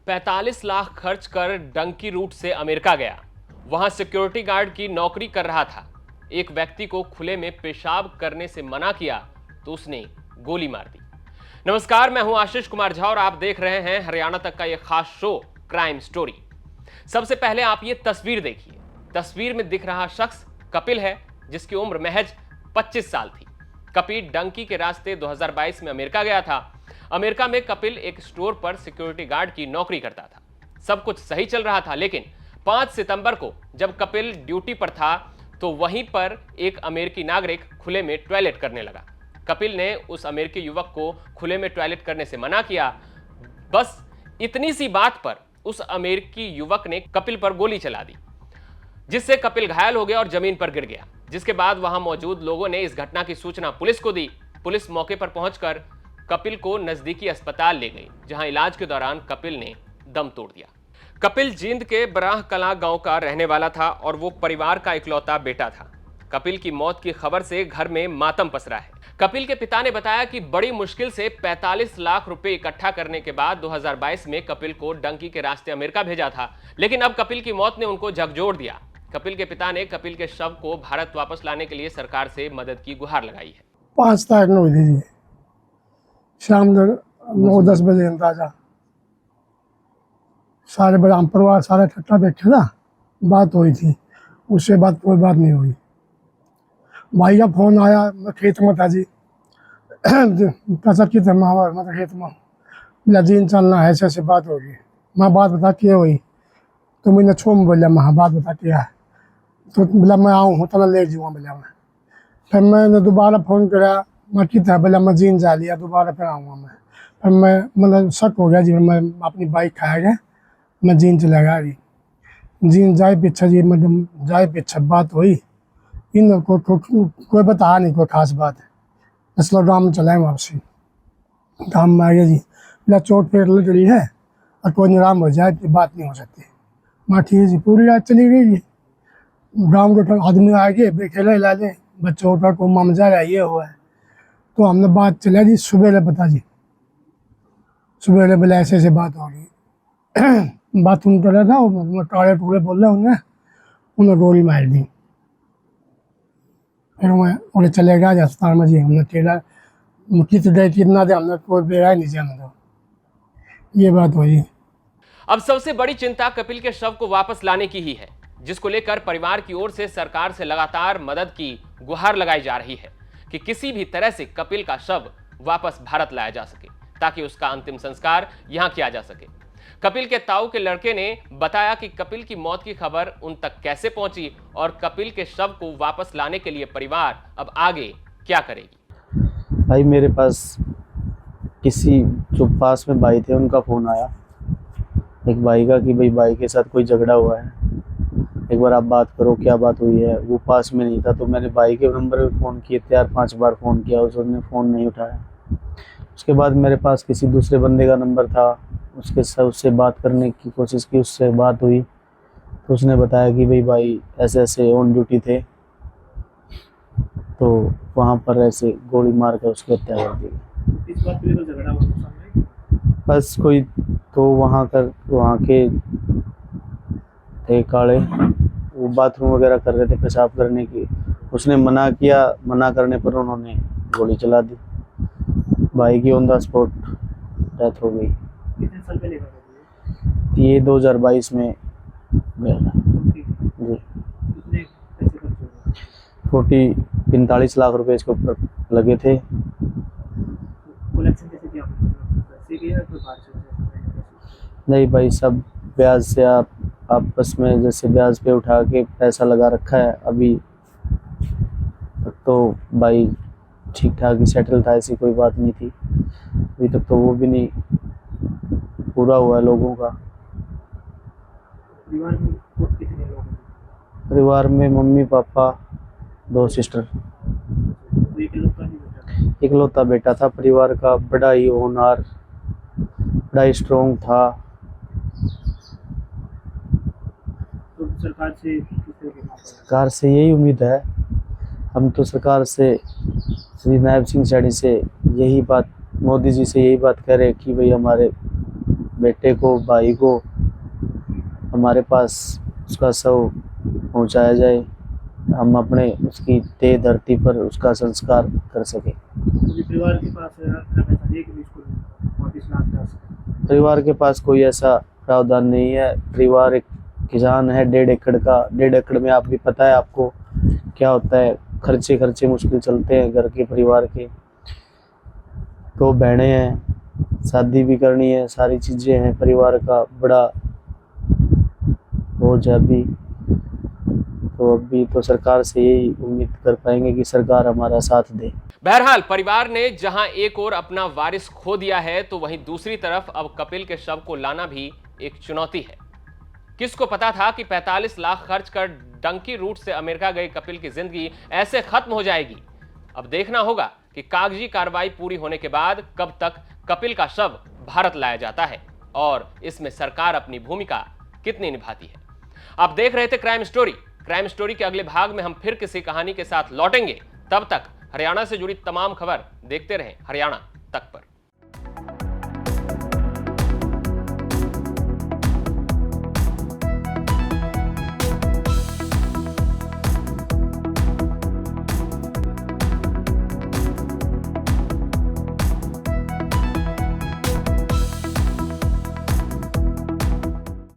45 लाख खर्च कर डंकी रूट से अमेरिका गया। वहां सिक्योरिटी गार्ड की नौकरी कर रहा था। एक व्यक्ति को खुले में पेशाब करने से मना किया तो उसने गोली मार दी। नमस्कार, मैं हूं आशीष कुमार झा और आप देख रहे हैं हरियाणा तक का यह खास शो क्राइम स्टोरी। सबसे पहले आप ये तस्वीर देखिए। तस्वीर में दिख रहा शख्स कपिल है, जिसकी उम्र महज 25 साल थी। कपिल डंकी के रास्ते 2022 में अमेरिका गया था। अमेरिका में कपिल एक स्टोर पर सिक्योरिटी गार्ड की नौकरी करता था। सब कुछ सही चल रहा था, लेकिन 5 सितंबर को जब कपिल ड्यूटी पर था तो वहीं पर एक अमेरिकी नागरिक खुले में टॉयलेट करने लगा। कपिल ने उस अमेरिकी युवक को खुले में टॉयलेट करने से मना किया। बस इतनी सी बात पर उस अमेरिकी युवक ने कपिल पर गोली चला दी, जिससे कपिल घायल हो गया और जमीन पर गिर गया। जिसके बाद वहां मौजूद लोगों ने इस घटना की सूचना पुलिस को दी। पुलिस मौके पर पहुंचकर कपिल को नजदीकी अस्पताल ले गई, जहां इलाज के दौरान कपिल ने दम तोड़ दिया। कपिल जींद के बराह कलां गांव का रहने वाला था और वो परिवार का इकलौता बेटा था। कपिल की मौत की खबर से घर में मातम पसरा है। कपिल के पिता ने बताया कि बड़ी मुश्किल से 45 लाख रुपए इकट्ठा करने के बाद 2022 में कपिल को डंकी के रास्ते अमेरिका भेजा था, लेकिन अब कपिल की मौत ने उनको झकझोर दिया। कपिल के पिता ने कपिल के शव को भारत वापस लाने के लिए सरकार से मदद की गुहार लगाई है। 5 तारीख को हुई थी, शाम 9-10 बजे अंदाजा। सारे बड़ा हम परिवार सारा इकट्ठा बैठे था, बात हुई थी। उसके बाद कोई बात नहीं हुई। भाई का फोन आया, मैं खेत में था जी। पैसा कितना मतलब खेत में बोला जीन चलना है, ऐसे बात होगी। मैं बात बता क्या हुई तो मैंने छो में बोला मैं बात बता क्या है, तो बोला मैं आऊँ हूँ तो ले जाऊँगा बोला मैं। फिर मैंने दोबारा फ़ोन करा, मैं कितना बोला मैं जीन जा लिया, दोबारा फिर आऊँगा मैं। फिर मैं मतलब शक हो गया जी, मैं अपनी बाइक खाएगा, मैं जीन चला गया जी। जीन जाए पीछे जी, मतलब जाए पीछे बात हुई। इन कोई बता नहीं कोई खास बात है। इसलिए गाँव चलाए वापसी, गाँव में आ गया जी। बोला चोट पेट लग रही है और कोई निराम हो जाए तो बात नहीं हो सकती। मैं ठीक है जी, पूरी रात चली गई जी। गाँव के आदमी आ गए, बेखेला हिला दे, बच्चों का को मामजा रहा ये हुआ है। तो हमने बात चला जी, सुबह बता जी, सुबह बोला ऐसे ऐसे बात हो गई। बाथरूम कर रहा था, टॉयलेट टूले बोल रहे उन्हें गोली मार दी। फिर मैं उन्हें चले गया अस्पताल में जी। हमने टेला कित गए कितना दे, हमने कोई बेरा नहीं जाना था। ये बात हुई। अब सबसे बड़ी चिंता कपिल के शव को वापस लाने की ही है, जिसको लेकर परिवार की ओर से सरकार से लगातार मदद की गुहार लगाई जा रही है कि किसी भी तरह से कपिल का शव वापस भारत लाया जा सके, ताकि उसका अंतिम संस्कार यहां किया जा सके। कपिल के ताऊ के लड़के ने बताया कि कपिल की मौत की खबर उन तक कैसे पहुंची और कपिल के शव को वापस लाने के लिए परिवार अब आगे क्या करेगी। भाई मेरे पास किसी जो पास में भाई थे उनका फ़ोन आया, एक भाई का, कि भाई भाई के साथ कोई झगड़ा हुआ है, एक बार आप बात करो, क्या बात हुई है। वो पास में नहीं था, तो मैंने भाई के नंबर पे फ़ोन किए, 4-5 बार फ़ोन किया, उसने फ़ोन नहीं उठाया। उसके बाद मेरे पास किसी दूसरे बंदे का नंबर था, उससे बात करने की कोशिश की, उससे बात हुई तो उसने बताया कि भाई ऐसे ऐसे ऑन ड्यूटी थे, तो वहाँ पर ऐसे गोली मार कर उसकी हत्या कर दी। इस बात के लिए तो झगड़ा हुआ बस कोई तो वहाँ के थे काले, वो बाथरूम वगैरह कर रहे थे, पेशाब करने की। उसने मना किया, मना करने पर उन्होंने गोली चला दी। भाई की ऑन द स्पॉट डेथ हो गई। कितने साल पहले का ये 2022 में गया था जी। कितने पैसे खर्च हो 45 लाख रुपए इसके ऊपर लगे थे। कलेक्शन कैसे किया आपने? पैसे के या फिर बाहर से? नहीं भाई, सब ब्याज से आप आपस में जैसे ब्याज पे उठा के पैसा लगा रखा है। अभी तक तो भाई ठीक ठाक ही सेटल था, ऐसी कोई बात नहीं थी। अभी तक तो वो भी नहीं पूरा हुआ है लोगों का। परिवार में कितने लोग हैं? परिवार में मम्मी पापा 2 सिस्टर, तो एक लोग का नहीं बेटा? इकलौता बेटा था परिवार का, बड़ा ही होनहार, बड़ा ही स्ट्रॉन्ग था। तो सरकार से किस तरह के मामले? सरकार से यही उम्मीद है, हम तो सरकार से, श्री नायब सिंह सैनी से यही बात, मोदी जी से यही बात कह रहे हैं कि भाई हमारे बेटे को, भाई को हमारे पास उसका शव पहुंचाया जाए, हम अपने उसकी देह धरती पर उसका संस्कार कर सकें। मुझे परिवार के पास इतना पैसा है कि भी इसको 35 लाख का परिवार के पास कोई ऐसा प्रावधान नहीं है। परिवार एक किसान है 1.5 एकड़ का। 1.5 एकड़ में आप भी पता है आपको क्या होता है, खर्चे मुश्किल चलते हैं घर के, परिवार के। तो बहनें हैं, शादी भी करनी है, सारी चीज़ें हैं, परिवार का बड़ा बोझ है अभी। तो अभी तो सरकार से यही उम्मीद कर पाएंगे कि सरकार हमारा साथ दे। बहरहाल परिवार ने जहां एक ओर अपना वारिस खो दिया है, तो वहीं दूसरी तरफ अब कपिल के शव को लाना भी एक चुनौती है। किसको पता था कि 45 लाख खर्च कर डंकी रूट से अमेरिका गए कपिल की जिंदगी ऐसे खत्म हो जाएगी। अब देखना होगा कि कागजी कार्रवाई पूरी होने के बाद कब तक कपिल का शव भारत लाया जाता है और इसमें सरकार अपनी भूमिका कितनी निभाती है। आप देख रहे थे क्राइम स्टोरी। क्राइम स्टोरी के अगले भाग में हम फिर किसी कहानी के साथ लौटेंगे। तब तक हरियाणा से जुड़ी तमाम खबर देखते रहें हरियाणा तक पर।